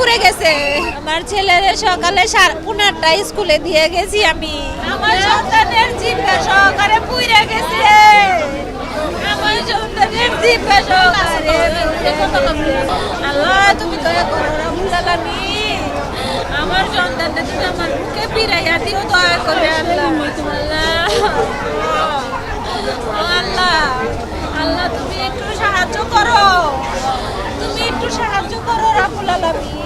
পুড়ে গেছে। আমার ছেলের সকালে 5:30টায় স্কুলে দিয়ে গেছি আমি। আমার সন্তানের জিভা সহকারে পুড়ে গেছে। আমার সন্তানের জিভা সহকারে। আল্লাহ তুমি দয়া করো রব্বুল আলামিন। আমার সন্তানটা তুমি আমার মুখে ফিরাইয়া দিও দয়া করে আল্লাহ। আল্লাহ আল্লাহ তুমি একটু সাহায্য করো, তুমি একটু সাহায্য করো রব্বুল আলামিন।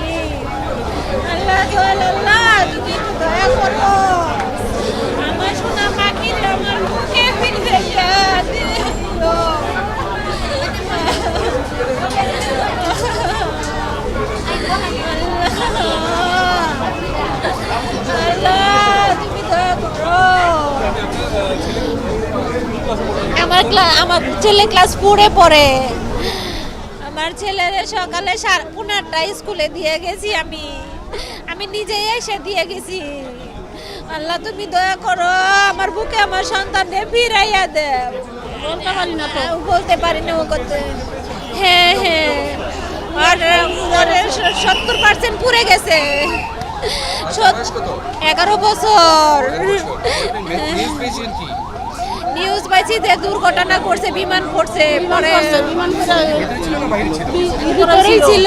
আল্লাহ দয়াল আল্লাহ তুমি একটু দয়া করো। আমার সোনা পাখির আমার মুখে ফিরাইয়া দিও। আমার ছেলে ক্লাস 4-এ পড়ে। আমার ছেলের সকালে 5:30টায় স্কুলে দিয়ে গেছি আমি। আমি নিজেই এসে দিয়ে গেছি। আল্লাহ তুমি দয়া করো, আমার বুকে আমার সন্তানকে ফিরাইয়া দেও। বলতে পারি না ও করতে। হ্যাঁ হ্যাঁ, আর 70% পুড়ে গেছে। 11 বছর। নিউজ পাইছি যে দুর্ঘটনা করছে, বিমান পড়ছে, পরে ভিতরেই ছিল।